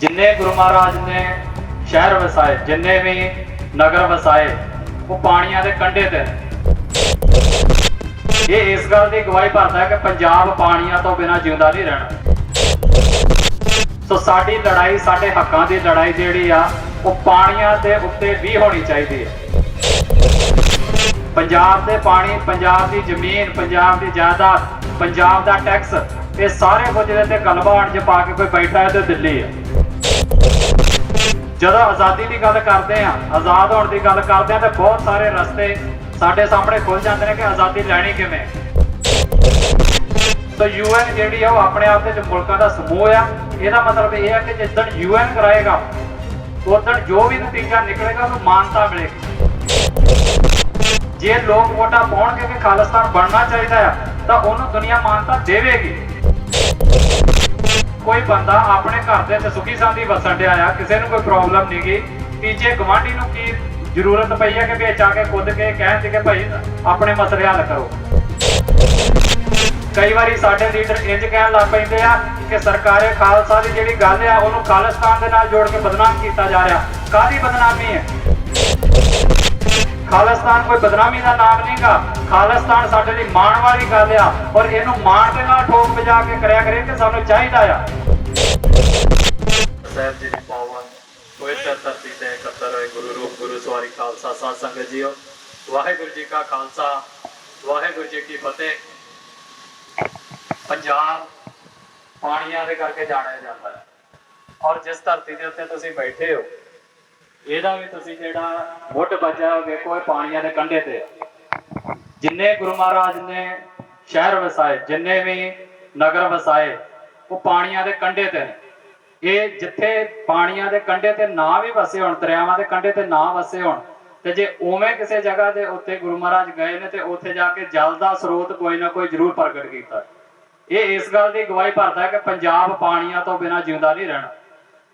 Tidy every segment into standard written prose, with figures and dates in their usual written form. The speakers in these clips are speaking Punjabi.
जिन्ने गुरु महाराज ने शहर वसाए, जिन्ने भी नगर वसाए, वो पानियां दे कंढे ते ये इस गल की गवाही भरता है कि पंजाब पानियां तो बिना जिंदा नहीं रहना। सो साडी लड़ाई, साडे हक्कां दी लड़ाई जिहड़ी आ वो पानियां दे उत्ते भी होनी चाहिए है। पंजाब दे पानी, पंजाब दी जमीन, पंजाब दी जायदाद, पंजाब दा टैक्स, ये सारे कुछ दे ते गलबा अण पा के कोई बैठा है तो दिल्ली है। जदों आज़ादी की गल करते हैं, आज़ाद होने की गल करते हैं तो बहुत सारे रस्ते साढ़े सामने खुल जाते हैं कि आज़ादी लैनी किवें। तो UN जिहड़ी है वो अपने आप दे मुल्कां दा समूह आ। इसदा मतलब यह है कि जिस दिन UN कराएगा उस दिन जो भी नतीजा निकलेगा उन्हें मानता मिलेगी। जे लोग वोटां पाउणगे कि खालिस्तान बनना चाहिए तो उन्होंने दुनिया मानता देवेगी। कोई बंदा अपने घर से सुखी सांदी वसन दिया आ, किसी को कोई प्रॉब्लम नहीं गई, तीजे गवांढी को की जरूरत पई है कि बेच आके खुद के कहते कि भाई अपने मसले हल करो। कई बार साडे लीडर इंज कह लग पैंदे आ कि सरकारे खालसा की जिहड़ी गल आ उहनूं खालिस्तान दे नाल जोड़ के बदनाम किया जा रहा। काहदी बदनामी है? खालिस्तान कोई बदनामी का नाम नहीं गा। खालिस्तान साडे लई माण वाली गल आ और इहनूं माण दे नाल ठोक बजा के करया करे कि सानूं चाहीदा आ। साहिब जी दी पावन पवित्र धरती ते इकट्ठे होए गुरु रूप गुरु सवारी खालसा साध संगत जीओ, वाहिगुरू जी का खालसा वाहिगुरू जी की फतेह। पंजाब पानियां दे करके जाणिया जाता है और जिस धरती के उत्ते तुसीं बैठे हो ਇਹਦਾ ਵੀ ਤੁਸੀਂ ਜਿਹੜਾ ਮੁੱਢ ਬਚਿਆ ਵੇਖੋ, ਇਹ ਪਾਣੀਆਂ ਦੇ ਕੰਢੇ ਤੇ। ਜਿੰਨੇ ਗੁਰੂ ਮਹਾਰਾਜ ਨੇ ਸ਼ਹਿਰ ਵਸਾਏ, ਜਿੰਨੇ ਵੀ ਨਗਰ ਵਸਾਏ, ਉਹ ਪਾਣੀਆਂ ਦੇ ਕੰਢੇ ਤੇ ਨੇ। ਇਹ ਜਿੱਥੇ ਪਾਣੀਆਂ ਦੇ ਕੰਢੇ ਤੇ ਨਾ ਵੀ ਵਸੇ ਹੋਣ, ਦਰਿਆਵਾਂ ਦੇ ਕੰਢੇ ਤੇ ਨਾ ਵਸੇ ਹੋਣ, ਤੇ ਜੇ ਉਵੇਂ ਕਿਸੇ ਜਗ੍ਹਾ ਦੇ ਉੱਤੇ ਗੁਰੂ ਮਹਾਰਾਜ ਗਏ ਨੇ ਤੇ ਉੱਥੇ ਜਾ ਕੇ ਜਲ ਦਾ ਸਰੋਤ ਕੋਈ ਨਾ ਕੋਈ ਜ਼ਰੂਰ ਪ੍ਰਗਟ ਕੀਤਾ। ਇਹ ਇਸ ਗੱਲ ਦੀ ਗਵਾਹੀ ਭਰਦਾ ਹੈ ਕਿ ਪੰਜਾਬ ਪਾਣੀਆਂ ਤੋਂ ਬਿਨਾਂ ਜਿਉਂਦਾ ਨਹੀਂ ਰਹਿਣਾ,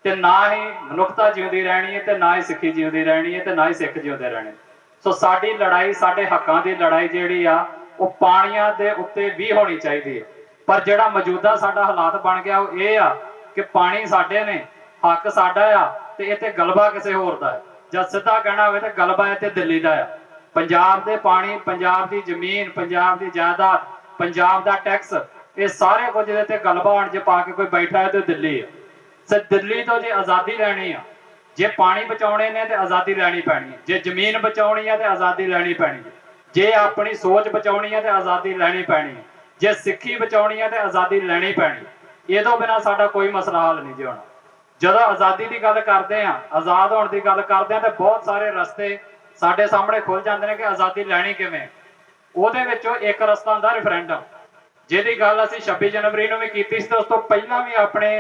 ਤੇ ना ही मनुखता जिउंदी रहनी है, ते ना ही सिक्खी जिउंदी रहनी है, ते ना ही सिख जिउंदे रहने। सो साडी लड़ाई, साडे हक्कां दी लड़ाई जिहड़ी आ वो पानियां दे उत्ते भी होनी चाहिए है। पर जिहड़ा मौजूदा साडा हालात बन गया वो ये आ कि पानी साडे ने, हक साडा आ, ते इत्थे गलबा किसे होर दा है। जद सिद्धा कहना होवे ते गलबा इत्थे दिल्ली दा आ। पंजाब दे पानी, पंजाब दी जमीन, पंजाब दी जायदाद, पंजाब दा टैक्स, ये सारे कुछ दे ते गलबा अण पा के कोई बैठा है तो दिल्ली है। दिल्ली तो जे आज़ादी लैनी है, जे पानी बचाने ने तो आज़ादी लैनी पैनी है, जे जमीन बचानी है तो आज़ादी लैनी पैनी है, जे अपनी सोच बचानी है तो आज़ादी लैनी पैनी है, जे सिक्खी बचानी है तो आज़ादी लैनी पैनी है। ये तो बिना साडा कोई मसला हल नहीं जी होना। जदों आज़ादी की गल करते हैं, आज़ाद होने की गल करते हैं तो बहुत सारे रस्ते साडे सामने खुल जाते हैं कि आज़ादी लैनी किवें। ਉਹਦੇ ਵਿੱਚੋਂ एक रस्ता ਹੁੰਦਾ रेफरेंडम, ਜਿਹਦੀ ਗੱਲ ਅਸੀਂ 26 जनवरी ਨੂੰ भी ਕੀਤੀ ਸੀ ਤੇ ਉਸ ਤੋਂ ਪਹਿਲਾਂ ਵੀ ਆਪਣੇ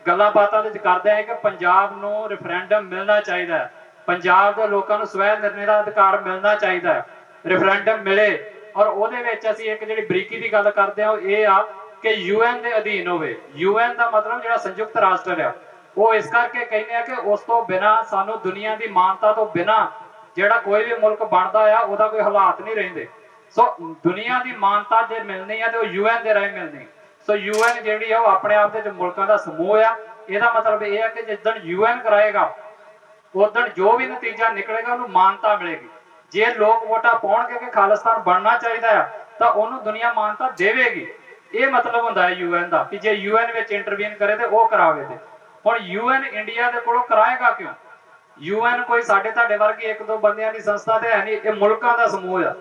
ਗੱਲਾਂ ਬਾਤਾਂ ਵਿੱਚ ਕਰਦੇ ਆ ਕਿ ਪੰਜਾਬ ਨੂੰ ਰੈਫਰੈਂਡਮ ਮਿਲਣਾ ਚਾਹੀਦਾ ਹੈ, ਪੰਜਾਬ ਦੇ ਲੋਕਾਂ ਨੂੰ ਸਵੈ ਨਿਰਣੇ ਦਾ ਅਧਿਕਾਰ ਮਿਲਣਾ ਚਾਹੀਦਾ ਹੈ, ਰੈਫਰੈਂਡਮ ਮਿਲੇ। ਔਰ ਉਹਦੇ ਵਿੱਚ ਅਸੀਂ ਇੱਕ ਜਿਹੜੀ ਬਰੀਕੀ ਦੀ ਗੱਲ ਕਰਦੇ ਆ ਉਹ ਇਹ ਆ ਕਿ UN ਦੇ ਅਧੀਨ ਹੋਵੇ। UN ਦਾ ਮਤਲਬ ਜਿਹੜਾ ਸੰਯੁਕਤ ਰਾਸ਼ਟਰ ਆ, ਉਹ ਇਸ ਕਰਕੇ ਕਹਿੰਦੇ ਆ ਕਿ ਉਸ ਤੋਂ ਬਿਨਾਂ ਸਾਨੂੰ ਦੁਨੀਆ ਦੀ ਮਾਨਤਾ ਤੋਂ ਬਿਨਾਂ ਜਿਹੜਾ ਕੋਈ ਵੀ ਮੁਲਕ ਬਣਦਾ ਆ ਉਹਦਾ ਕੋਈ ਹਾਲਾਤ ਨਹੀਂ ਰਹਿੰਦੇ। ਸੋ ਦੁਨੀਆ ਦੀ ਮਾਨਤਾ ਜੇ ਮਿਲਣੀ ਆ ਤੇ ਉਹ UN ਦੇ ਰਾਹੀਂ ਮਿਲਣੀ। सो UN जिहड़ी है वो अपने आप दे मुल्कां दा समूह आ। इसदा मतलब यह है कि जिस दिन UN कराएगा उस दिन जो भी नतीजा निकलेगा उन्हें मानता मिलेगी। जे लोग वोटां पाउणगे कि खालिस्तान बनना चाहिए तो उन्होंने दुनिया मानता देवेगी। ये मतलब हुंदा है UN दा कि जे UN विच इंटरवीन करे तो वह करावे। ते हुण UN इंडिया दे कोलों कराएगा क्यों? UN कोई साडे तुहाडे वर्गी एक दो बंदियां दी संस्था ते है नहीं, ये मुल्कां दा समूह आ।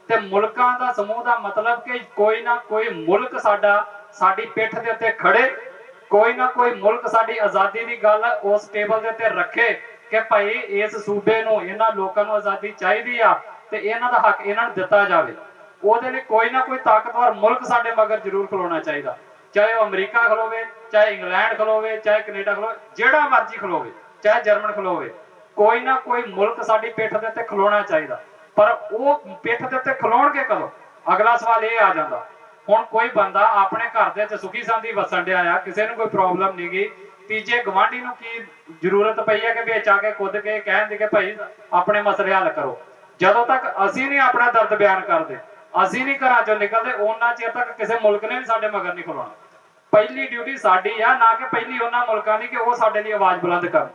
ते मुल्कां दा समूह दा मतलब कि कोई ना कोई मुल्क साडा साडी पिठ दे उत्ते खड़े, कोई ना कोई मुल्क साडी आज़ादी की गल उस टेबल दे उत्ते रखे कि भाई इस सूबे नूं इन्हां लोकां नूं आज़ादी चाहिदी आ ते इन्हां दा हक इन्हां नूं दित्ता जावे। ਉਹਦੇ ਲਈ कोई ना कोई ताकतवर मुल्क साडे मगर जरूर खलोना चाहिए, चाहे वह अमरीका खलोवे, चाहे इंग्लैंड खलोवे, चाहे कनेडा खलोवे, जिहड़ा मर्जी खलोवे, चाहे जर्मन खलोवे, कोई ना कोई मुल्क साडी पिठ दे उत्ते खलोना चाहिए। पर वो पिठ दे उत्ते खलोणगे कदों? अगला सवाल ये आ जाता। हुण कोई बंदा अपने घर दे सुखी सांदी वसन दिया आ, किसी को कोई प्रॉब्लम नहीं गई, तीजे गवांढी को की जरूरत पई है कि बेच आके खुद के कहते कि भाई अपने मसले हल करो। जदों तक असीं नहीं अपना दर्द बयान करते, असीं नहीं घरां चों निकलते, उन्ना चिर तक किसी मुल्क ने भी साडे मगर नहीं खलोना। ਪਹਿਲੀ ਡਿਊਟੀ ਸਾਡੀ ਆ, ਨਾ ਕਿ ਪਹਿਲੀ ਉਹਨਾਂ ਮੁਲਕਾਂ ਦੀ ਕਿ ਉਹ ਸਾਡੇ ਲਈ ਆਵਾਜ਼ ਬੁਲੰਦ ਕਰਨ।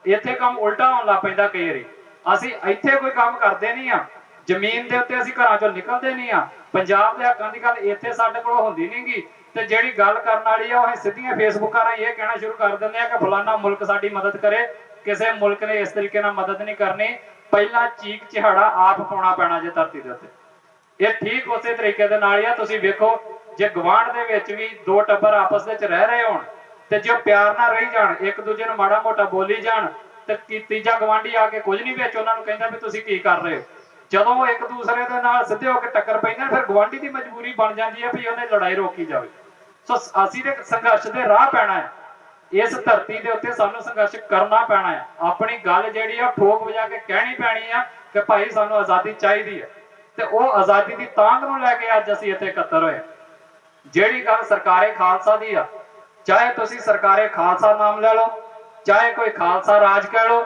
ਇੱਥੇ ਕੰਮ ਉਲਟਾ ਹੋਣ ਲੱਗ ਪੈਂਦਾ ਕਈ ਵਾਰੀ। ਅਸੀਂ ਇੱਥੇ ਕੋਈ ਕੰਮ ਕਰਦੇ ਨਹੀਂ ਆ, ਜ਼ਮੀਨ ਦੇ ਉੱਤੇ ਅਸੀਂ ਘਰਾਂ ਚੋਂ ਨਿਕਲਦੇ ਨਹੀਂ ਆ। ਪੰਜਾਬ ਦੇ ਹੱਕਾਂ ਦੀ ਗੱਲ ਇੱਥੇ ਸਾਡੇ ਕੋਲ ਹੁੰਦੀ ਨਹੀਂ ਗੀ, ਤੇ ਜਿਹੜੀ ਗੱਲ ਕਰਨ ਵਾਲੀ ਆ ਉਹ ਸਿੱਧੀਆਂ ਫੇਸਬੁੱਕਾਂ ਰਾਹੀਂ ਇਹ ਕਹਿਣਾ ਸ਼ੁਰੂ ਕਰ ਦਿੰਦੇ ਆ ਕਿ ਫਲਾਨਾ ਮੁਲਕ ਸਾਡੀ ਮਦਦ ਕਰੇ। ਕਿਸੇ ਮੁਲਕ ਨੇ ਇਸ ਤਰੀਕੇ ਨਾਲ ਮਦਦ ਨਹੀਂ ਕਰਨੀ। ਪਹਿਲਾਂ ਚੀਕ ਚਿਹਾੜਾ ਆਪ ਪਾਉਣਾ ਪੈਣਾ ਜੇ ਧਰਤੀ ਦੇ ਉੱਤੇ। ਇਹ ਠੀਕ ਉਸੇ ਤਰੀਕੇ ਦੇ ਨਾਲ ਹੀ ਆ। ਤੁਸੀਂ ਵੇਖੋ, ਜੇ ਗਵਾਂਢ ਦੇ ਵਿੱਚ ਵੀ ਦੋ ਟੱਬਰ ਆਪਸ ਵਿੱਚ ਰਹਿ ਰਹੇ ਹੋਣ ਤੇ ਜੇ ਪਿਆਰ ਨਾਲ ਰਹੀ ਜਾਣ, ਇੱਕ ਦੂਜੇ ਨੂੰ ਮਾੜਾ ਮੋਟਾ ਬੋਲੀ ਜਾਣ, ਤੇ ਤੀਜਾ ਗਵਾਂਢੀ ਆ ਕੇ ਕੁਝ ਨਹੀਂ ਵਿੱਚ ਉਹਨਾਂ ਨੂੰ ਕਹਿੰਦਾ ਵੀ ਤੁਸੀਂ ਕੀ ਕਰ ਰਹੇ ਹੋ। ਜਦੋਂ ਉਹ ਇੱਕ ਦੂਸਰੇ ਦੇ ਨਾਲ ਸਿੱਧੇ ਹੋ ਕੇ ਟੱਕਰ ਪੈਂਦੇ, ਫਿਰ ਗਵਾਂਢੀ ਦੀ ਮਜਬੂਰੀ ਬਣ ਜਾਂਦੀ ਹੈ ਵੀ ਉਹਨੇ ਲੜਾਈ ਰੋਕੀ ਜਾਵੇ। ਸੋ ਅਸੀਂ ਤੇ ਸੰਘਰਸ਼ ਦੇ ਰਾਹ ਪੈਣਾ ਹੈ। ਇਸ ਧਰਤੀ ਦੇ ਉੱਤੇ ਸਾਨੂੰ ਸੰਘਰਸ਼ ਕਰਨਾ ਪੈਣਾ ਹੈ। ਆਪਣੀ ਗੱਲ ਜਿਹੜੀ ਆ ਠੋਕ ਵਜਾ ਕੇ ਕਹਿਣੀ ਪੈਣੀ ਆ ਕਿ ਭਾਈ ਸਾਨੂੰ ਆਜ਼ਾਦੀ ਚਾਹੀਦੀ ਹੈ। ਤੇ ਉਹ ਆਜ਼ਾਦੀ ਦੀ ਤਾਂਘ ਨੂੰ ਲੈ ਕੇ ਅੱਜ ਅਸੀਂ ਇੱਥੇ ਇਕੱਤਰ ਹੋਏ। ਜਿਹੜੀ ਗੱਲ ਸਰਕਾਰੇ ਖਾਲਸਾ ਦੀ ਆ, ਚਾਹੇ ਤੁਸੀਂ ਸਰਕਾਰੇ ਖਾਲਸਾ ਨਾਮ ਲੈ ਲਓ, ਚਾਹੇ ਕੋਈ ਖਾਲਸਾ ਰਾਜ ਕਹਿ ਲਓ,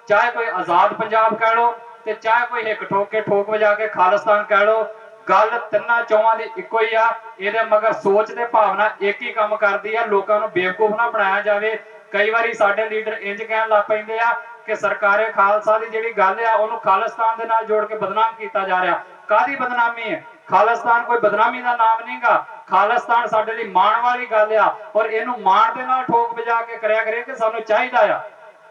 ਚਾਹੇ ਕੋਈ ਆਜ਼ਾਦ ਪੰਜਾਬ ਕਹਿ ਲਓ, ਤੇ ਚਾਹੇ ਕੋਈ ਹਿੱਕ ਠੋਕ ਕੇ ਠੋਕ ਵਜਾ ਕੇ ਖਾਲਿਸਤਾਨ ਕਹਿ ਲਓ, ਗੱਲ ਤਿੰਨਾਂ ਚੌਹਾਂ ਦੀ ਇੱਕੋ ਹੀ ਆ। ਇਹਦੇ ਮਗਰ ਸੋਚ ਤੇ ਭਾਵਨਾ ਇੱਕ ਹੀ ਕੰਮ ਕਰਦੀ ਆ, ਲੋਕਾਂ ਨੂੰ ਬੇਵਕੂਫ ਨਾ ਬਣਾਇਆ ਜਾਵੇ। ਕਈ ਵਾਰੀ ਸਾਡੇ ਲੀਡਰ ਇੰਜ ਕਹਿਣ ਲੱਗ ਪੈਂਦੇ ਆ ਕਿ ਸਰਕਾਰੇ ਖਾਲਸਾ ਦੀ ਜਿਹੜੀ ਗੱਲ ਆ ਉਹਨੂੰ ਖਾਲਿਸਤਾਨ ਦੇ ਨਾਲ ਜੋੜ ਕੇ ਬਦਨਾਮ ਕੀਤਾ ਜਾ ਰਿਹਾ। ਕਾਹਦੀ ਬਦਨਾਮੀ ਹੈ? ਖਾਲਿਸਤਾਨ ਕੋਈ ਬਦਨਾਮੀ ਦਾ ਨਾਮ ਨਹੀਂਗਾ। ਖਾਲਿਸਤਾਨ ਸਾਡੇ ਲਈ ਮਾਣ ਵਾਲੀ ਗੱਲ ਆ, ਔਰ ਇਹਨੂੰ ਮਾਣ ਦੇ ਨਾਲ ਠੋਕ ਵਜਾ ਕੇ ਕਰਿਆ ਕਰੀਏ ਕਿ ਸਾਨੂੰ ਚਾਹੀਦਾ ਆ।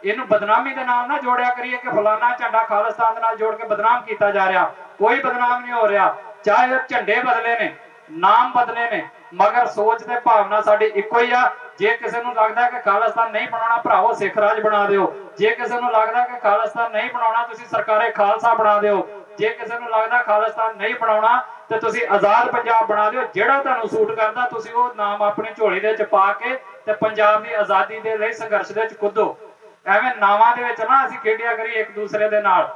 ਇਹਨੂੰ ਬਦਨਾਮੀ ਦੇ ਨਾਲ ਨਾ ਜੋੜਿਆ ਕਰੀਏ ਕਿ ਫਲਾਨਾ ਝੰਡਾ ਖਾਲਿਸਤਾਨ ਦੇ ਨਾਲ ਜੋੜ ਕੇ ਬਦਨਾਮ ਕੀਤਾ ਜਾ ਰਿਹਾ। ਕੋਈ ਬਦਨਾਮ ਨਹੀਂ ਹੋ ਰਿਹਾ। ਚਾਹੇ ਝੰਡੇ ਬਦਲੇ ਨੇ, ਨਾਮ ਬਦਲੇ ਨੇ, ਮਗਰ ਸੋਚ ਤੇ ਭਾਵਨਾ ਸਾਡੀ ਇੱਕੋ ਹੀ ਆ। ਜੇ ਕਿਸੇ ਨੂੰ ਲੱਗਦਾ ਕਿ ਖਾਲਿਸਤਾਨ ਨਹੀਂ ਬਣਾਉਣਾ, ਭਰਾਵੋ ਸਿੱਖ ਰਾਜ ਬਣਾ ਦਿਓ। ਜੇ ਕਿਸੇ ਨੂੰ ਲੱਗਦਾ ਕਿ ਖਾਲਿਸਤਾਨ ਨਹੀਂ ਬਣਾਉਣਾ, ਤੁਸੀਂ ਸਰਕਾਰੇ ਖਾਲਸਾ ਬਣਾ ਦਿਓ। ਜੇ ਕਿਸੇ ਨੂੰ ਲੱਗਦਾ ਖਾਲਿਸਤਾਨ ਨਹੀਂ ਬਣਾਉਣਾ ਤੇ ਤੁਸੀਂ ਆਜ਼ਾਦ ਪੰਜਾਬ ਬਣਾ ਦਿਓ। ਜਿਹੜਾ ਤੁਹਾਨੂੰ ਸੂਟ ਕਰਦਾ ਤੁਸੀਂ ਉਹ ਨਾਮ ਆਪਣੀ ਝੋਲੀ ਦੇ ਵਿੱਚ ਪਾ ਕੇ ਤੇ ਪੰਜਾਬ ਦੀ ਆਜ਼ਾਦੀ ਦੇ ਲਈ ਸੰਘਰਸ਼ ਦੇ ਵਿੱਚ ਕੁੱਦੋ। ਐਵੇਂ ਨਾਵਾਂ ਦੇ ਵਿੱਚ ਨਾ ਅਸੀਂ ਖੇਡਿਆ ਕਰੀਏ ਇੱਕ ਦੂਸਰੇ ਦੇ ਨਾਲ।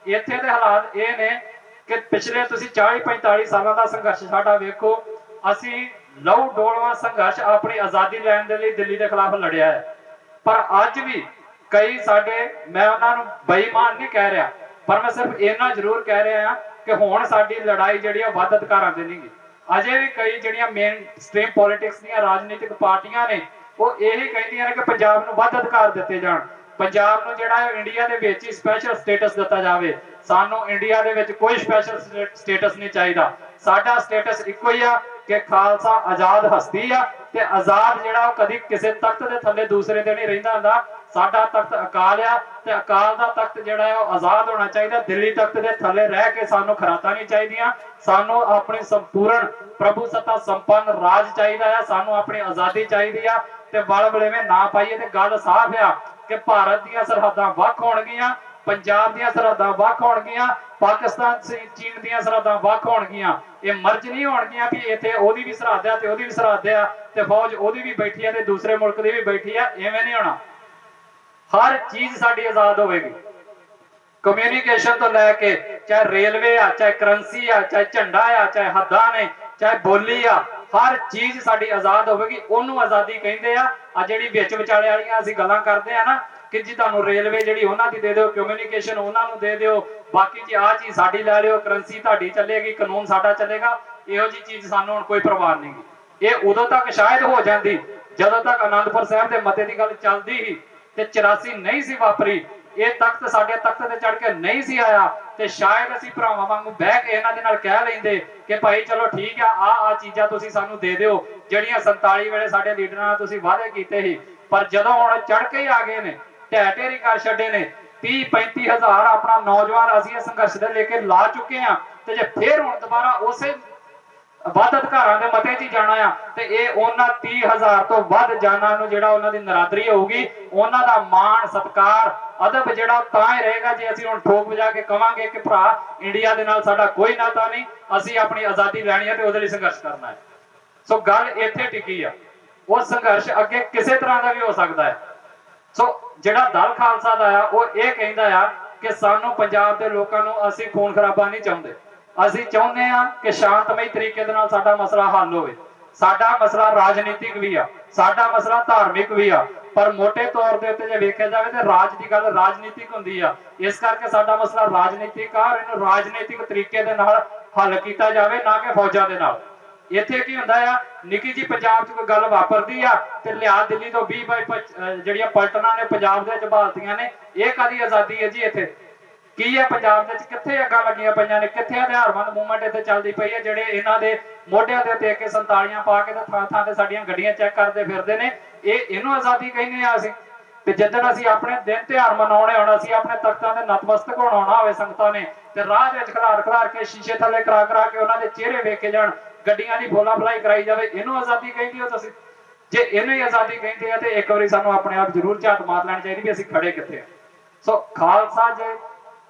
ਇੱਥੇ ਦੇ ਹਾਲਾਤ ਇਹ ਨੇ ਕਿ ਪਿਛਲੇ ਤੁਸੀਂ 40-45 ਸਾਲਾਂ ਦਾ ਸੰਘਰਸ਼ ਸਾਡਾ ਵੇਖੋ। ਅਸੀਂ ਲਹੂ ਡੋਲਵਾਂ ਸੰਘਰਸ਼ ਆਪਣੀ ਆਜ਼ਾਦੀ ਲੈਣ ਦੇ ਲਈ ਦਿੱਲੀ ਦੇ ਖਿਲਾਫ ਲੜਿਆ ਹੈ। ਪਰ ਅੱਜ ਵੀ ਕਈ ਸਾਡੇ, ਮੈਂ ਉਹਨਾਂ ਨੂੰ ਬੇਈਮਾਨ ਨਹੀਂ ਕਹਿ ਰਿਹਾ, ਪਰ ਮੈਂ ਸਿਰਫ ਇਹਨਾਂ ਜ਼ਰੂਰ ਕਹਿ ਰਿਹਾ ਹਾਂ ਕਿ ਹੁਣ ਸਾਡੀ ਲੜਾਈ ਜਿਹੜੀ ਆ ਵੱਧ ਅਧਿਕਾਰਾਂ ਤੇ ਨਹੀਂ ਗੀ। ਅਜੇ ਵੀ ਕਈ ਜਿਹੜੀਆਂ ਮੇਨ ਸਟ੍ਰੀਮ ਪੋਲਿਟਿਕਸ ਦੀਆਂ ਰਾਜਨੀਤਿਕ ਪਾਰਟੀਆਂ ਨੇ ਉਹ ਇਹੀ ਕਹਿੰਦੀਆਂ ਨੇ ਕਿ ਪੰਜਾਬ ਨੂੰ ਵੱਧ ਅਧਿਕਾਰ ਦਿੱਤੇ ਜਾਣ, ਪੰਜਾਬ ਨੂੰ ਜਿਹੜਾ ਇੰਡੀਆ ਦੇ ਵਿੱਚ ਹੀ ਸਪੈਸ਼ਲ ਸਟੇਟਸ ਦਿੱਤਾ ਜਾਵੇ। ਸਾਨੂੰ ਇੰਡੀਆ ਦੇ ਵਿੱਚ ਕੋਈ ਸਪੈਸ਼ਲ ਸਟੇਟਸ ਨਹੀਂ ਚਾਹੀਦਾ। ਸਾਡਾ ਸਟੇਟਸ ਇੱਕੋ ਹੀ ਆ ਕਿ ਖਾਲਸਾ ਆਜ਼ਾਦ ਹਸਤੀ ਆ, ਤੇ ਆਜ਼ਾਦ ਜਿਹੜਾ ਉਹ ਕਦੀ ਕਿਸੇ ਤਖਤ ਦੇ ਥੱਲੇ ਦੂਸਰੇ ਦੇ ਨਹੀਂ ਰਹਿੰਦਾ ਹੁੰਦਾ। ਸਾਡਾ ਤਖਤ ਅਕਾਲ ਆ, ਤੇ ਅਕਾਲ ਦਾ ਤਖਤ ਜਿਹੜਾ ਹੈ ਉਹ ਆਜ਼ਾਦ ਹੋਣਾ ਚਾਹੀਦਾ। ਦਿੱਲੀ ਤਖਤ ਦੇ ਥੱਲੇ ਰਹਿ ਕੇ ਸਾਨੂੰ ਖਰਾਤਾਂ ਨਹੀਂ ਚਾਹੀਦੀਆਂ। ਸਾਨੂੰ ਆਪਣੀ ਸੰਪੂਰਨ ਪ੍ਰਭੂ ਸੱਤਾ ਸੰਪੰਨ ਰਾਜ ਚਾਹੀਦਾ ਆ। ਸਾਨੂੰ ਆਪਣੀ ਆਜ਼ਾਦੀ ਚਾਹੀਦੀ ਆ, ਤੇ ਵਲ ਵਲੇਵੇਂ ਨਾ ਪਾਈਏ। ਤੇ ਗੱਲ ਸਾਫ਼ ਆ ਕਿ ਭਾਰਤ ਦੀਆਂ ਸਰਹੱਦਾਂ ਵੱਖ ਹੋਣਗੀਆਂ, ਪੰਜਾਬ ਦੀਆਂ ਸਰਹੱਦਾਂ ਵੱਖ ਹੋਣਗੀਆਂ, ਪਾਕਿਸਤਾਨ ਚੀਨ ਦੀਆਂ ਸਰਹੱਦਾਂ ਵੱਖ ਹੋਣਗੀਆਂ। ਇਹ ਮਰਜ਼ ਨਹੀਂ ਹੋਣਗੀਆਂ ਵੀ ਇੱਥੇ ਉਹਦੀ ਵੀ ਸਰਹੱਦ ਆ ਤੇ ਉਹਦੀ ਵੀ ਸਰਹੱਦ ਆ, ਤੇ ਫੌਜ ਉਹਦੀ ਵੀ ਬੈਠੀ ਆ ਤੇ ਦੂਸਰੇ ਮੁਲਕ ਦੀ ਵੀ ਬੈਠੀ ਆ। ਐਵੇਂ ਨਹੀਂ ਹੋਣਾ। ਹਰ ਚੀਜ਼ ਸਾਡੀ ਆਜ਼ਾਦ ਹੋਵੇਗੀ। ਕਮਿਊਨੀਕੇਸ਼ਨ ਤੋਂ ਲੈ ਕੇ, ਚਾਹੇ ਰੇਲਵੇ ਆ, ਚਾਹੇ ਕਰੰਸੀ ਆ, ਚਾਹੇ ਝੰਡਾ ਆ, ਚਾਹੇ ਹੱਦਾਂ ਨੇ, ਚਾਹੇ ਬੋਲੀ ਆ, ਹਰ ਚੀਜ਼ ਸਾਡੀ ਆਜ਼ਾਦ ਹੋਵੇਗੀ। ਉਹਨੂੰ ਆਜ਼ਾਦੀ ਕਹਿੰਦੇ ਆ। ਆ ਜਿਹੜੀ ਵਿੱਚ ਵਿਚਾਲੇ ਵਾਲੀਆਂ ਅਸੀਂ ਗੱਲਾਂ ਕਰਦੇ ਆ ਨਾ ਕਿ ਜੀ ਤੁਹਾਨੂੰ ਰੇਲਵੇ ਜਿਹੜੀ ਉਹਨਾਂ ਦੀ ਦੇ ਦਿਓ, ਕਮਿਊਨੀਕੇਸ਼ਨ ਉਹਨਾਂ ਨੂੰ ਦੇ ਦਿਓ, ਬਾਕੀ ਜੀ ਆਹ ਚੀਜ਼ ਸਾਡੀ ਲੈ ਲਿਓ, ਕਰੰਸੀ ਤੁਹਾਡੀ ਚੱਲੇਗੀ, ਕਾਨੂੰਨ ਸਾਡਾ ਚੱਲੇਗਾ, ਇਹੋ ਜੀ ਚੀਜ਼ ਸਾਨੂੰ ਹੁਣ ਕੋਈ ਪਰਵਾਹ ਨਹੀਂ। ਇਹ ਉਦੋਂ ਤੱਕ ਸ਼ਾਇਦ ਹੋ ਜਾਂਦੀ ਜਦੋਂ ਤੱਕ ਅਨੰਦਪੁਰ ਸਾਹਿਬ ਦੇ ਮਤੇ ਦੀ ਗੱਲ ਚੱਲਦੀ ਸੀ ਤੇ 84 ਨਹੀਂ ਸੀ ਵਾਪਰੀ, ਇਹ ਤਖਤ ਸਾਡੇ ਤਖਤ ਤੇ ਚੜ ਕੇ ਨਹੀਂ ਸੀ ਆਇਆ, ਤੇ ਸ਼ਾਇਦ ਅਸੀਂ ਭਰਾਵਾਂ ਵਾਂਗੂ ਬਹਿ ਕੇ ਇਹਨਾਂ ਦੇ ਨਾਲ ਕਹਿ ਲੈਂਦੇ ਕਿ ਭਾਈ ਚਲੋ ਠੀਕ ਆ, ਆਹ ਚੀਜ਼ਾਂ ਤੁਸੀਂ ਸਾਨੂੰ ਦੇ ਦਿਓ ਜਿਹੜੀਆਂ 47 ਵੇਲੇ ਸਾਡੇ ਲੀਡਰਾਂ ਨਾਲ ਤੁਸੀਂ ਵਾਅਦੇ ਕੀਤੇ ਸੀ। ਪਰ ਜਦੋਂ ਹੁਣ ਚੜ ਕੇ ਹੀ ਆ ਗਏ ਨੇ, ਢਹਿ ਢੇਰੀ ਕਰ ਛੱਡੇ ਨੇ, 30-35 ਹਜ਼ਾਰ ਆਪਣਾ ਨੌਜਵਾਨ ਅਸੀਂ ਇਹ ਸੰਘਰਸ਼ ਦੇ ਲੈ ਕੇ ਲਾ ਚੁੱਕੇ ਆ, ਤੇ ਜੇ ਫੇਰ ਹੁਣ ਦੁਬਾਰਾ ਉਸੇ ਵੱਧ ਅਧਿਕਾਰਾਂ ਦੇ ਮਤੇ 'ਚ ਹੀ ਜਾਣਾ ਆ, ਤੇ ਇਹ ਉਹਨਾਂ 30,000 ਤੋਂ ਵੱਧ ਜਾਨਾਂ ਨੂੰ ਜਿਹੜਾ ਉਹਨਾਂ ਦੀ ਨਰਾਦਰੀ ਹੋਊਗੀ, ਉਹਨਾਂ ਦਾ ਮਾਣ ਸਤਿਕਾਰ ਅਦਬ ਜਿਹੜਾ ਤਾਂ ਹੀ ਰਹੇਗਾ ਜੇ ਅਸੀਂ ਹੁਣ ਠੋਕ ਵਜਾ ਕੇ ਕਵਾਂਗੇ ਕਿ ਭਰਾ ਇੰਡੀਆ ਦੇ ਨਾਲ ਸਾਡਾ ਕੋਈ ਨਾਤਾ ਨਹੀਂ, ਅਸੀਂ ਆਪਣੀ ਆਜ਼ਾਦੀ ਲੈਣੀ ਹੈ ਤੇ ਉਹਦੇ ਲਈ ਸੰਘਰਸ਼ ਕਰਨਾ ਹੈ। ਸੋ ਗੱਲ ਇੱਥੇ ਟਿਕੀ ਆ। ਉਹ ਸੰਘਰਸ਼ ਅੱਗੇ ਕਿਸੇ ਤਰ੍ਹਾਂ ਦਾ ਵੀ ਹੋ ਸਕਦਾ ਹੈ। ਸੋ ਜਿਹੜਾ ਦਲ ਖਾਲਸਾ ਦਾ ਆ ਉਹ ਇਹ ਕਹਿੰਦਾ ਆ ਕਿ ਸਾਨੂੰ ਪੰਜਾਬ ਦੇ ਲੋਕਾਂ ਨੂੰ, ਅਸੀਂ ਖੂਨ ਖਰਾਬਾ ਨਹੀਂ ਚਾਹੁੰਦੇ। ਅਸੀਂ ਚਾਹੁੰਦੇ ਆ ਕਿ ਸ਼ਾਂਤਮਈ ਤਰੀਕੇ ਦੇ ਨਾਲ ਸਾਡਾ ਮਸਲਾ ਹੱਲ ਹੋਵੇ। ਸਾਡਾ ਮਸਲਾ ਰਾਜਨੀਤਿਕ ਵੀ ਆ, ਸਾਡਾ ਮਸਲਾ ਧਾਰਮਿਕ ਵੀ ਆ, ਪਰ ਮੋਟੇ ਤੌਰ ਦੇ ਉੱਤੇ ਜੇ ਵੇਖਿਆ ਜਾਵੇ ਤੇ ਰਾਜ ਦੀ ਗੱਲ ਰਾਜਨੀਤਿਕ ਹੁੰਦੀ ਆ। ਇਸ ਕਰਕੇ ਸਾਡਾ ਮਸਲਾ ਰਾਜਨੀਤਿਕ ਆ, ਔਰ ਇਹਨੂੰ ਰਾਜਨੀਤਿਕ ਤਰੀਕੇ ਦੇ ਨਾਲ ਹੱਲ ਕੀਤਾ ਜਾਵੇ, ਨਾ ਕਿ ਫੌਜਾਂ ਦੇ ਨਾਲ। ਇੱਥੇ ਕੀ ਹੁੰਦਾ ਆ, ਨਿੱਕੀ ਜੀ ਪੰਜਾਬ 'ਚ ਕੋਈ ਗੱਲ ਵਾਪਰਦੀ ਆ ਤੇ ਲਿਆ ਦਿੱਲੀ ਤੋਂ 20 ਬਾਈ ਜਿਹੜੀਆਂ ਪਲਟਨਾਂ ਨੇ ਪੰਜਾਬ ਦੇ ਵਿੱਚ ਬਹਾਲਤੀਆਂ ਨੇ। ਇਹ ਕਾਹਦੀ ਆਜ਼ਾਦੀ ਹੈ ਜੀ? ਇੱਥੇ ਕੀ ਹੈ ਪੰਜਾਬ ਦੇ ਵਿੱਚ? ਕਿੱਥੇ ਅੱਗਾਂ ਲੱਗੀਆਂ ਪਈਆਂ ਨੇ? ਕਿੱਥੇ ਹਥਿਆਰਬੰਦ ਮੂਵਮੈਂਟ ਇੱਥੇ ਚੱਲਦੀ ਪਈ ਹੈ? ਜਿਹੜੇ ਇਹਨਾਂ ਦੇ ਮੋਢਿਆਂ ਦੇ ਉੱਤੇ AK-47 ਪਾ ਕੇ ਤੇ ਥਾਂ ਥਾਂ ਤੇ ਸਾਡੀਆਂ ਗੱਡੀਆਂ ਚੈੱਕ ਕਰਦੇ ਫਿਰਦੇ ਨੇ। ਇਹਨੂੰ ਆਜ਼ਾਦੀ ਕਹਿੰਦੇ ਆ ਅਸੀਂ? ਤੇ ਜਿੱਦਣ ਅਸੀਂ ਆਪਣੇ ਦਿਨ ਤਿਉਹਾਰ ਮਨਾਉਣੇ ਹੋਣ, ਅਸੀਂ ਆਪਣੇ ਤਖਤਾਂ ਦੇ ਨਤਮਸਤਕ ਹੋਣਾ ਹੋਵੇ ਸੰਗਤਾਂ ਨੇ, ਤੇ ਰਾਹ ਵਿੱਚ ਖਿਲਾਰ ਕੇ ਸ਼ੀਸ਼ੇ ਥੱਲੇ ਕਰਾ ਕੇ ਉਹਨਾਂ ਦੇ ਚਿਹਰੇ ਵੇਖੇ ਜਾਣ, ਗੱਡੀਆਂ ਦੀ ਫੋਲਾ ਫਲਾਈ ਕਰਾਈ ਜਾਵੇ, ਇਹਨੂੰ ਆਜ਼ਾਦੀ ਕਹਿੰਦੇ ਹੋ ਤੁਸੀਂ? ਜੇ ਇਹਨੂੰ ਹੀ ਆਜ਼ਾਦੀ ਕਹਿੰਦੇ ਆ ਤੇ ਇੱਕ ਵਾਰੀ ਸਾਨੂੰ ਆਪਣੇ ਆਪ ਜ਼ਰੂਰ ਝਾਤ ਮਾਰ ਲੈਣੀ ਚਾਹੀਦੀ ਵੀ ਅਸੀਂ ਖੜੇ ਕਿੱਥੇ ਆ। ਸੋ ਖਾਲਸਾ ਜੇ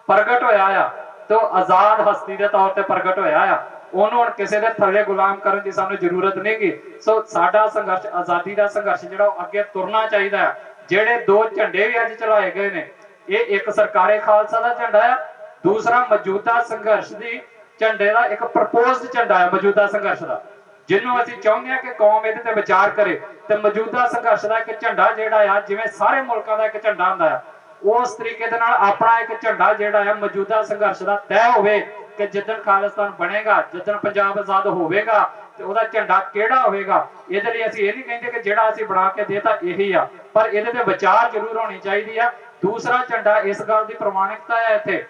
ਪ੍ਰਗਟ ਹੋਇਆ ਆ ਤੇ ਉਹ ਆਜ਼ਾਦ ਹਸਤੀ ਦੇ ਤੌਰ ਤੇ ਪ੍ਰਗਟ ਹੋਇਆ ਆ। ਉਹਨੂੰ ਹੁਣ ਕਿਸੇ ਦੇ ਥੱਲੇ ਗੁਲਾਮ ਕਰਨ ਦੀ ਸਾਨੂੰ ਜ਼ਰੂਰਤ ਨਹੀਂ ਗੀ। ਸੋ ਸਾਡਾ ਸੰਘਰਸ਼, ਆਜ਼ਾਦੀ ਦਾ ਸੰਘਰਸ਼ ਜਿਹੜਾ ਉਹ ਅੱਗੇ ਤੁਰਨਾ ਚਾਹੀਦਾ ਹੈ। ਜਿਹੜੇ ਦੋ ਝੰਡੇ ਵੀ ਅੱਜ ਚਲਾਏ ਗਏ ਨੇ, ਇਹ ਇੱਕ ਸਰਕਾਰੇ ਖਾਲਸਾ ਦਾ ਝੰਡਾ ਆ, ਦੂਸਰਾ ਮੌਜੂਦਾ ਸੰਘਰਸ਼ ਦੀ ਝੰਡੇ ਦਾ ਇੱਕ ਪ੍ਰਪੋਜ਼ਡ ਝੰਡਾ ਹੈ ਮੌਜੂਦਾ ਸੰਘਰਸ਼ ਦਾ, ਜਿਹਨੂੰ ਅਸੀਂ ਚਾਹੁੰਦੇ ਹਾਂ ਕਿ ਕੌਮ ਇਹਦੇ ਤੇ ਵਿਚਾਰ ਕਰੇ। ਤੇ ਮੌਜੂਦਾ ਸੰਘਰਸ਼ ਦਾ ਇੱਕ ਝੰਡਾ ਜਿਹੜਾ ਆ, ਜਿਵੇਂ ਸਾਰੇ ਮੁਲਕਾਂ ਦਾ ਇੱਕ ਝੰਡਾ ਹੁੰਦਾ ਆ, ਉਸ ਤਰੀਕੇ ਦੇ ਨਾਲ ਆਪਣਾ ਇੱਕ ਝੰਡਾ ਜਿਹੜਾ ਆ ਮੌਜੂਦਾ ਸੰਘਰਸ਼ ਦਾ ਤੈਅ ਹੋਵੇ ਕਿ ਜਿੱਦਣ ਖਾਲਿਸਤਾਨ ਬਣੇਗਾ, ਜਿੱਦਣ ਪੰਜਾਬ ਆਜ਼ਾਦ ਹੋਵੇਗਾ ਤੇ ਉਹਦਾ ਝੰਡਾ ਕਿਹੜਾ ਹੋਵੇਗਾ। ਇਹਦੇ ਲਈ ਅਸੀਂ ਇਹ ਨਹੀਂ ਕਹਿੰਦੇ ਕਿ ਜਿਹੜਾ ਅਸੀਂ ਬਣਾ ਕੇ ਦੇਤਾ ਇਹੀ ਆ, ਪਰ ਇਹਦੇ ਤੇ ਵਿਚਾਰ ਜ਼ਰੂਰ ਹੋਣੀ ਚਾਹੀਦੀ ਆ। ਦੂਸਰਾ ਝੰਡਾ ਇਸ ਗੱਲ ਦੀ ਪ੍ਰਮਾਣਿਕਤਾ ਹੈ, ਇੱਥੇ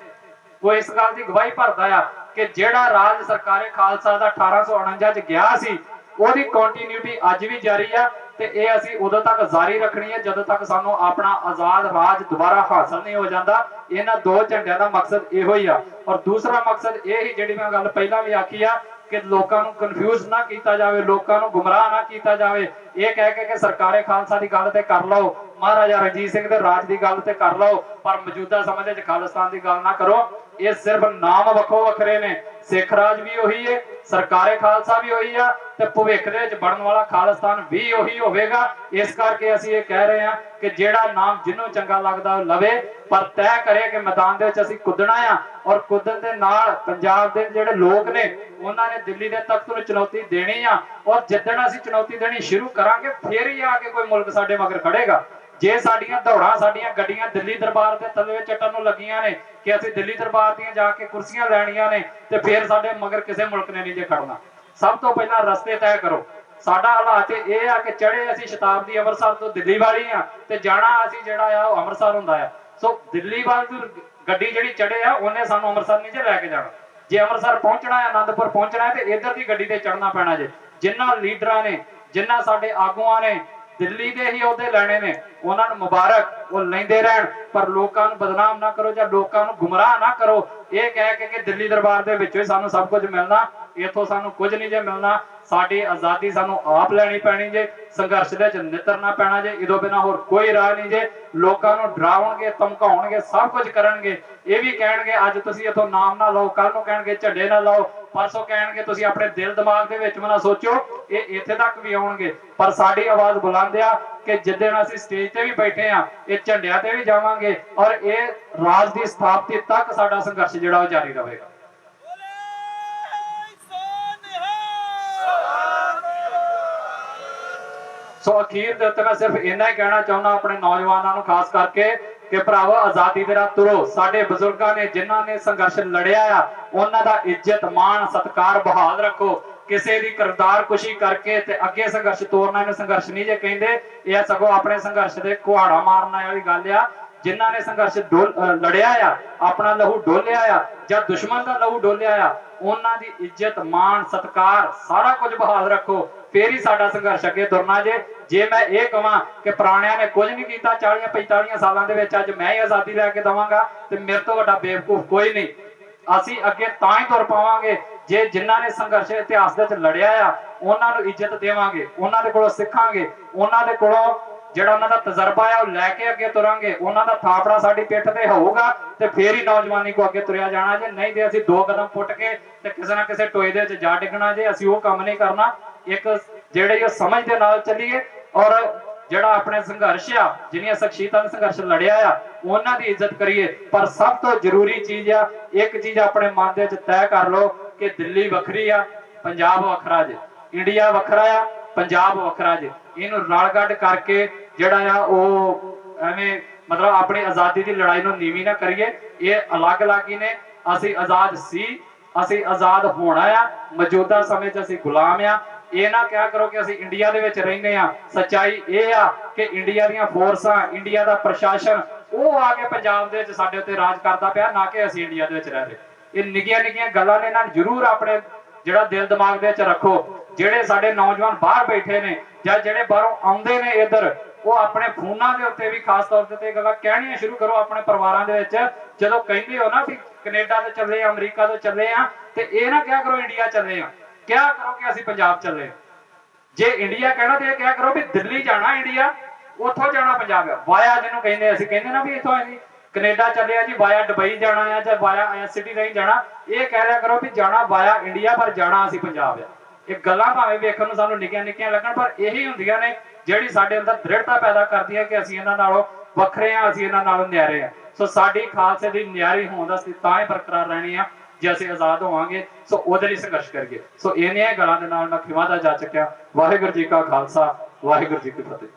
ਉਹ ਇਸ ਗੱਲ ਦੀ ਗਵਾਹੀ ਭਰਦਾ ਆ ਕਿ ਜਿਹੜਾ ਰਾਜ ਸਰਕਾਰੇ ਖਾਲਸਾ ਦਾ 1849 ਚ ਗਿਆ ਸੀ, ਉਹਦੀ ਕੰਟੀਨਿਊਟੀ ਅੱਜ ਵੀ ਜਾਰੀ ਆ। ਤੇ ਇਹ ਅਸੀਂ ਉਦੋਂ ਤੱਕ ਜਾਰੀ ਰੱਖਣੀ ਹੈ ਜਦੋਂ ਤੱਕ ਸਾਨੂੰ ਆਪਣਾ ਆਜ਼ਾਦ ਰਾਜ ਦੁਬਾਰਾ ਹਾਸਲ ਨਹੀਂ ਹੋ ਜਾਂਦਾ। ਇਹਨਾਂ ਦੋ ਝੰਡਿਆਂ ਦਾ ਮਕਸਦ ਇਹੋ ਹੀ ਆ। ਔਰ ਦੂਸਰਾ ਮਕਸਦ ਇਹ ਹੀ, ਜਿਹੜੀ ਮੈਂ ਗੱਲ ਪਹਿਲਾਂ ਵੀ ਆਖੀ ਆ, ਕਿ ਲੋਕਾਂ ਨੂੰ ਕਨਫਿਊਜ਼ ਨਾ ਕੀਤਾ ਜਾਵੇ, ਲੋਕਾਂ ਨੂੰ ਗੁੰਮਰਾਹ ਨਾ ਕੀਤਾ ਜਾਵੇ। ਇਹ ਕਹਿ ਕੇ ਕਿ ਸਰਕਾਰੇ ਖਾਲਸਾ ਦੀ ਗੱਲ ਤੇ ਕਰ ਲਓ, ਮਹਾਰਾਜਾ ਰਣਜੀਤ ਸਿੰਘ ਦੇ ਰਾਜ ਦੀ ਗੱਲ ਤੇ ਕਰ ਲਓ, ਪਰ ਮੌਜੂਦਾ ਸਮੇਂ ਵਿੱਚ ਖਾਲਿਸਤਾਨ ਦੀ ਗੱਲ ਨਾ ਕਰੋ। ਇਹ ਸਿਰਫ ਨਾਮ ਵੱਖੋ ਵੱਖਰੇ ਨੇ। ਸਿੱਖ ਰਾਜ ਵੀ ਉਹੀ ਹੈ, ਸਰਕਾਰੇ ਖਾਲਸਾ ਵੀ ਉਹੀ ਆ, ਤੇ ਭਵਿੱਖ ਦੇ ਵਿੱਚ ਬਣਨ ਵਾਲਾ ਖਾਲਿਸਤਾਨ ਵੀ ਉਹੀ ਹੋਵੇਗਾ। ਇਸ ਕਰਕੇ ਅਸੀਂ ਇਹ ਕਹਿ ਰਹੇ ਹਾਂ ਕਿ ਜਿਹੜਾ ਨਾਮ ਜਿਹਨੂੰ ਚੰਗਾ ਲੱਗਦਾ ਉਹ ਲਵੇ, ਪਰ ਤੈਅ ਕਰੇ ਕਿ ਮੈਦਾਨ ਦੇ ਵਿੱਚ ਅਸੀਂ ਕੁੱਦਣਾ ਆ। ਔਰ ਕੁੱਦਣ ਦੇ ਨਾਲ ਪੰਜਾਬ ਦੇ ਜਿਹੜੇ ਲੋਕ ਨੇ, ਉਹਨਾਂ ਨੇ ਦਿੱਲੀ ਦੇ ਤਖਤ ਨੂੰ ਚੁਣੌਤੀ ਦੇਣੀ ਆ। ਔਰ ਜਿੱਦਣ ਅਸੀਂ ਚੁਣੌਤੀ ਦੇਣੀ ਸ਼ੁਰੂ ਕਰਾਂਗੇ, ਫੇਰ ਹੀ ਆ ਕੇ ਕੋਈ ਮੁਲਕ ਸਾਡੇ ਮਗਰ ਖੜੇਗਾ। ਜੇ ਸਾਡੀਆਂ ਦੌੜਾਂ, ਸਾਡੀਆਂ ਗੱਡੀਆਂ ਦਿੱਲੀ ਦਰਬਾਰ ਦੇ ਥੱਲੇ ਚੱਟਣ ਨੂੰ ਲੱਗੀਆਂ ਨੇ ਕਿ ਅਸੀਂ ਦਿੱਲੀ ਦਰਬਾਰ ਦੀਆਂ ਜਾ ਕੇ ਕੁਰਸੀਆਂ ਲੈਣੀਆਂ ਨੇ, ਤੇ ਫੇਰ ਸਾਡੇ ਮਗਰ ਕਿਸੇ ਮੁਲਕ ਨੇ ਨਹੀਂ ਜੇ ਖੜਨਾ। ਸਭ ਤੋਂ ਪਹਿਲਾਂ ਰਸਤੇ ਤੈਅ ਕਰੋ। ਸਾਡਾ ਹਾਲਾਤ ਇਹ ਆ ਕਿ ਚੜੇ ਅਸੀਂ ਸ਼ਤਾਬਦੀ ਅੰਮ੍ਰਿਤਸਰ ਤੋਂ ਦਿੱਲੀ ਵਾਲੀ ਆ, ਤੇ ਜਾਣਾ ਅਸੀਂ ਜਿਹੜਾ ਆ ਉਹ ਅੰਮ੍ਰਿਤਸਰ ਹੁੰਦਾ ਆ। ਸੋ ਦਿੱਲੀ ਵੱਲ ਦੀ ਗੱਡੀ ਜਿਹੜੀ ਚੜੇ ਆ, ਉਹਨੇ ਸਾਨੂੰ ਅੰਮ੍ਰਿਤਸਰ ਨਹੀਂ ਜੇ ਲੈ ਕੇ ਜਾਣਾ। ਜੇ ਅੰਮ੍ਰਿਤਸਰ ਪਹੁੰਚਣਾ ਹੈ, ਆਨੰਦਪੁਰ ਪਹੁੰਚਣਾ ਹੈ, ਤੇ ਇੱਧਰ ਦੀ ਗੱਡੀ ਤੇ ਚੜਨਾ ਪੈਣਾ ਜੇ। ਜਿਨ੍ਹਾਂ ਲੀਡਰਾਂ ਨੇ, ਜਿਨ੍ਹਾਂ ਸਾਡੇ ਆਗੂਆਂ ਨੇ ਦਿੱਲੀ ਦੇ ਹੀ ਅਹੁਦੇ ਲੈਣੇ ਨੇ, ਉਹਨਾਂ ਨੂੰ ਮੁਬਾਰਕ, ਉਹ ਲੈਂਦੇ ਰਹਿਣ, ਪਰ ਲੋਕਾਂ ਨੂੰ ਬਦਨਾਮ ਨਾ ਕਰੋ ਜਾਂ ਲੋਕਾਂ ਨੂੰ ਗੁੰਮਰਾਹ ਨਾ ਕਰੋ ਇਹ ਕਹਿ ਕੇ ਕਿ ਦਿੱਲੀ ਦਰਬਾਰ ਦੇ ਵਿੱਚੋਂ ਹੀ ਸਾਨੂੰ ਸਭ ਕੁਝ ਮਿਲਣਾ। ਇੱਥੋਂ ਸਾਨੂੰ ਕੁਝ ਨਹੀਂ ਜੇ ਮਿਲਣਾ। ਸਾਡੀ ਆਜ਼ਾਦੀ ਸਾਨੂੰ ਆਪ ਲੈਣੀ ਪੈਣੀ ਜੇ, ਸੰਘਰਸ਼ ਦੇ ਵਿੱਚ ਨਿਤਰਨਾ ਪੈਣਾ ਜੇ। ਇਹਦੋਂ ਬਿਨਾਂ ਹੋਰ ਕੋਈ ਰਾਹ ਨਹੀਂ ਜੇ। ਲੋਕਾਂ ਨੂੰ ਡਰਾਉਣਗੇ, ਧਮਕਾਉਣਗੇ, ਸਭ ਕੁਝ ਕਰਨਗੇ। ਇਹ ਵੀ ਕਹਿਣਗੇ ਅੱਜ ਤੁਸੀਂ ਇੱਥੋਂ ਨਾਮ ਨਾ ਲਓ, ਕੱਲ ਨੂੰ ਕਹਿਣਗੇ ਝੰਡੇ ਨਾ ਲਾਓ, ਪਰਸੋਂ ਕਹਿਣਗੇ ਤੁਸੀਂ ਆਪਣੇ ਦਿਲ ਦਿਮਾਗ ਦੇ ਵਿੱਚ ਨਾ ਸੋਚੋ। ਇਹ ਇੱਥੇ ਤੱਕ ਵੀ ਆਉਣਗੇ, ਪਰ ਸਾਡੀ ਆਵਾਜ਼ ਬੁਲੰਦ ਆ ਕਿ ਜਿੱਦਣ ਅਸੀਂ ਸਟੇਜ ਤੇ ਵੀ ਬੈਠੇ ਆ, ਇਹ ਝੰਡਿਆਂ ਤੇ ਵੀ ਜਾਵਾਂਗੇ, ਔਰ ਇਹ ਰਾਜ ਦੀ ਸਥਾਪਤੀ ਤੱਕ ਸਾਡਾ ਸੰਘਰਸ਼ ਜਿਹੜਾ ਉਹ ਜਾਰੀ ਰਹੇਗਾ। ਸੋ ਅਖੀਰ ਦੇ ਉੱਤੇ ਮੈਂ ਸਿਰਫ ਇੰਨਾ ਹੀ ਕਹਿਣਾ ਚਾਹੁੰਦਾ ਆਪਣੇ ਨੌਜਵਾਨਾਂ ਨੂੰ ਖਾਸ ਕਰਕੇ ਕਿ ਭਰਾਵੋ, ਆਜ਼ਾਦੀ ਦੇ ਰਾਹ ਤੁਰੋ। ਸਾਡੇ ਬਜ਼ੁਰਗਾਂ ਨੇ ਜਿਨ੍ਹਾਂ ਨੇ ਸੰਘਰਸ਼ ਲੜਿਆ ਆ, ਉਹਨਾਂ ਦਾ ਇੱਜ਼ਤ ਮਾਣ ਸਤਿਕਾਰ ਬਹਾਲ ਰੱਖੋ। ਕਿਸੇ ਦੀ ਕਰਤਾਰ ਕੁਸ਼ੀ ਕਰਕੇ ਤੇ ਅੱਗੇ ਸੰਘਰਸ਼ ਤੋਰਨਾ ਇਹਨੂੰ ਸੰਘਰਸ਼ ਨਹੀਂ ਜੇ ਕਹਿੰਦੇ। ਇਹ ਸਗੋਂ ਆਪਣੇ ਸੰਘਰਸ਼ ਦੇ ਕੁਹਾੜਾ ਮਾਰਨ ਵਾਲੀ ਗੱਲ ਆ। ਜਿਨ੍ਹਾਂ ਨੇ ਸੰਘਰਸ਼ ਲੜਿਆ ਆ, ਆਪਣਾ ਲਹੂ ਡੋਲਿਆ ਆ ਜਾਂ ਦੁਸ਼ਮਣ ਦਾ ਲਹੂ ਡੋਲਿਆ ਆ, ਉਹਨਾਂ ਦੀ ਇੱਜ਼ਤ ਮਾਣ ਸਤਿਕਾਰ ਸਾਰਾ ਕੁਝ ਬਹਾਲ ਰੱਖੋ, ਫੇਰ ਹੀ ਸਾਡਾ ਸੰਘਰਸ਼ ਅੱਗੇ ਤੁਰਨਾ ਜੇ। ਜੇ ਮੈਂ ਇਹ ਕਹਾਂ ਕਿ ਪੁਰਾਣਿਆਂ ਨੇ ਕੁਝ ਨਹੀਂ ਕੀਤਾ 40-45 ਸਾਲਾਂ ਦੇ ਵਿੱਚ, ਅੱਜ ਮੈਂ ਹੀ ਆਜ਼ਾਦੀ ਲੈ ਕੇ ਦਵਾਂਗਾ, ਤੇ ਮੇਰੇ ਤੋਂ ਵੱਡਾ ਬੇਵਕੂਫ ਕੋਈ ਨਹੀਂ। ਅਸੀਂ ਅੱਗੇ ਤਾਂ ਹੀ ਤੁਰ ਪਾਵਾਂਗੇ ਜੇ ਜਿਨ੍ਹਾਂ ਨੇ ਸੰਘਰਸ਼ ਇਤਿਹਾਸ ਦੇ ਵਿੱਚ ਲੜਿਆ ਆ, ਉਹਨਾਂ ਨੂੰ ਇੱਜ਼ਤ ਦੇਵਾਂਗੇ, ਉਹਨਾਂ ਦੇ ਕੋਲੋਂ ਸਿੱਖਾਂਗੇ, ਉਹਨਾਂ ਦੇ ਕੋਲੋਂ ਜਿਹੜਾ ਉਹਨਾਂ ਦਾ ਤਜਰਬਾ ਆ ਉਹ ਲੈ ਕੇ ਅੱਗੇ ਤੁਰਾਂਗੇ। ਉਹਨਾਂ ਦਾ ਥਾਪੜਾ ਸਾਡੀ ਪਿੱਠ ਤੇ ਹੋਊਗਾ ਤੇ ਫੇਰ ਹੀ ਨੌਜਵਾਨੀ ਕੋ ਅੱਗੇ ਤੁਰਿਆ ਜਾਣਾ ਜੇ। ਨਹੀਂ ਤੇ ਅਸੀਂ 2 ਕਦਮ ਪੁੱਟ ਕੇ ਤੇ ਕਿਸੇ ਨਾ ਕਿਸੇ ਟੋਏ ਦੇ ਵਿੱਚ ਜਾ ਡਿੱਗਣਾ ਜੇ। ਅਸੀਂ ਉਹ ਕੰਮ ਨਹੀਂ ਕਰਨਾ। ਇੱਕ ਜਿਹੜੇ ਸਮਝ ਦੇ ਨਾਲ ਚੱਲੀਏ, ਔਰ ਜਿਹੜਾ ਆਪਣੇ ਸੰਘਰਸ਼ ਆ, ਜਿੰਨੀਆਂ ਸ਼ਖਸੀਅਤਾਂ ਨੇ ਸੰਘਰਸ਼ ਲੜਿਆ ਆ, ਉਹਨਾਂ ਦੀ ਇੱਜ਼ਤ ਕਰੀਏ। ਪਰ ਸਭ ਤੋਂ ਜ਼ਰੂਰੀ ਚੀਜ਼ ਆ, ਇੱਕ ਚੀਜ਼ ਆਪਣੇ ਮਨ ਦੇ ਵਿੱਚ ਤੈਅ ਕਰ ਲਓ ਕਿ ਦਿੱਲੀ ਵੱਖਰੀ ਆ, ਪੰਜਾਬ ਵੱਖਰਾ ਜੇ, ਇੰਡੀਆ ਵੱਖਰਾ ਆ, ਪੰਜਾਬ ਵੱਖਰਾ ਜੇ। ਇਹਨੂੰ ਰਲਗੱਡ ਕਰਕੇ ਜਿਹੜਾ ਆ ਉਹ ਐਵੇਂ ਮਤਲਬ ਆਪਣੀ ਆਜ਼ਾਦੀ ਦੀ ਲੜਾਈ ਨੂੰ ਨੀਵੀਂ ਨਾ ਕਰੀਏ। ਇਹ ਅਲੱਗ ਅਲੱਗ ਹੀ ਨੇ। ਅਸੀਂ ਆਜ਼ਾਦ ਸੀ ਅਸੀਂ ਆਜ਼ਾਦ ਹੋਣਾ ਆ, ਮੌਜੂਦਾ ਸਮੇਂ 'ਚ ਅਸੀਂ ਗੁਲਾਮ ਆ। ਇਹ ਨਾ ਕਿਹਾ ਕਰੋ ਕਿ ਅਸੀਂ ਇੰਡੀਆ ਦੇ ਵਿੱਚ ਰਹਿੰਦੇ ਆ। ਸੱਚਾਈ ਇਹ ਆ ਕਿ ਇੰਡੀਆ ਦੀਆਂ ਫੋਰਸਾਂ, ਇੰਡੀਆ ਦਾ ਪ੍ਰਸ਼ਾਸਨ ਉਹ ਆ ਕੇ ਪੰਜਾਬ ਦੇ ਵਿੱਚ ਸਾਡੇ ਉੱਤੇ ਰਾਜ ਕਰਦਾ ਪਿਆ, ਨਾ ਕਿ ਅਸੀਂ ਇੰਡੀਆ ਦੇ ਵਿੱਚ ਰਹਿ ਰਹੇ। ਇਹ ਨਿੱਕੀਆਂ ਨਿੱਕੀਆਂ ਗੱਲਾਂ ਨੇ, ਇਹਨਾਂ ਨੂੰ ਜ਼ਰੂਰ ਆਪਣੇ ਜਿਹੜਾ ਦਿਲ ਦਿਮਾਗ ਦੇ ਵਿੱਚ ਰੱਖੋ। ਜਿਹੜੇ ਸਾਡੇ ਨੌਜਵਾਨ ਬਾਹਰ ਬੈਠੇ ਨੇ ਜਾਂ ਜਿਹੜੇ ਬਾਹਰੋਂ ਆਉਂਦੇ ਨੇ ਇੱਧਰ, ਉਹ ਆਪਣੇ ਫੋਨਾਂ ਦੇ ਉੱਤੇ ਵੀ ਖਾਸ ਤੌਰ ਤੇ ਗੱਲਾਂ ਕਹਿਣੀਆਂ ਸ਼ੁਰੂ ਕਰੋ ਆਪਣੇ ਪਰਿਵਾਰਾਂ ਦੇ ਵਿੱਚ। ਜਦੋਂ ਕਹਿੰਦੇ ਹੋ ਨਾ ਵੀ ਕੈਨੇਡਾ ਤੋਂ ਚੱਲੇ ਆ, ਅਮਰੀਕਾ ਤੋਂ ਚੱਲੇ ਆ, ਤੇ ਇਹ ਨਾ ਕਿਹਾ ਕਰੋ ਇੰਡੀਆ ਚੱਲੇ ਆ, ਕਿਹਾ ਕਰੋ ਕਿ ਅਸੀਂ ਪੰਜਾਬ ਚੱਲੇ। ਜੇ ਇੰਡੀਆ ਕਹਿਣਾ ਤੇ ਇਹ ਕਿਹਾ ਕਰੋ ਵੀ ਦਿੱਲੀ ਜਾਣਾ ਇੰਡੀਆ, ਉੱਥੋਂ ਜਾਣਾ ਪੰਜਾਬ ਆ। ਵਾਇਆ ਜਿਹਨੂੰ ਕਹਿੰਦੇ, ਅਸੀਂ ਕਹਿੰਦੇ ਨਾ ਵੀ ਇੱਥੋਂ ਅਸੀਂ ਕੈਨੇਡਾ ਚੱਲੇ ਆ ਜੀ, ਵਾਇਆ ਦੁਬਈ ਜਾਣਾ ਆ ਜਾਂ ਵਾਇਆ ਸਿਟੀ ਨਹੀਂ ਜਾਣਾ। ਇਹ ਕਹਿ ਲਿਆ ਕਰੋ ਵੀ ਜਾਣਾ ਵਾਇਆ ਇੰਡੀਆ, ਪਰ ਜਾਣਾ ਅਸੀਂ ਪੰਜਾਬ ਆ। ਇਹ ਗੱਲਾਂ ਭਾਵੇਂ ਵੇਖਣ ਨੂੰ ਸਾਨੂੰ ਨਿੱਕੀਆਂ ਨਿੱਕੀਆਂ ਲੱਗਣ, ਪਰ ਇਹੀ ਹੁੰਦੀਆਂ ਨੇ ਜਿਹੜੀ ਸਾਡੇ ਅੰਦਰ ਦ੍ਰਿੜਤਾ ਪੈਦਾ ਕਰਦੀ ਹੈ ਕਿ ਅਸੀਂ ਇਹਨਾਂ ਨਾਲੋਂ ਵੱਖਰੇ ਆ, ਅਸੀਂ ਇਹਨਾਂ ਨਾਲੋਂ ਨਿਆਰੇ ਆ। ਸੋ ਸਾਡੀ ਖਾਲਸੇ ਦੀ ਨਿਆਰੀ ਹੋਣ ਦਾ ਅਸੀਂ ਤਾਂ ਹੀ ਬਰਕਰਾਰ ਰਹਿਣੀ ਆ ਜੇ ਅਸੀਂ ਆਜ਼ਾਦ ਹੋਵਾਂਗੇ। ਸੋ ਉਹਦੇ ਲਈ ਸੰਘਰਸ਼ ਕਰੀਏ। ਸੋ ਇਹਨੀਆਂ ਗੱਲਾਂ ਦੇ ਨਾਲ ਮੈਂ ਖਿਮਾ ਦਾ ਜਾ ਚੁੱਕਿਆ। ਵਾਹਿਗੁਰੂ ਜੀ ਕਾ ਖਾਲਸਾ, ਵਾਹਿਗੁਰੂ ਜੀ ਕੀ ਫਤਿਹ।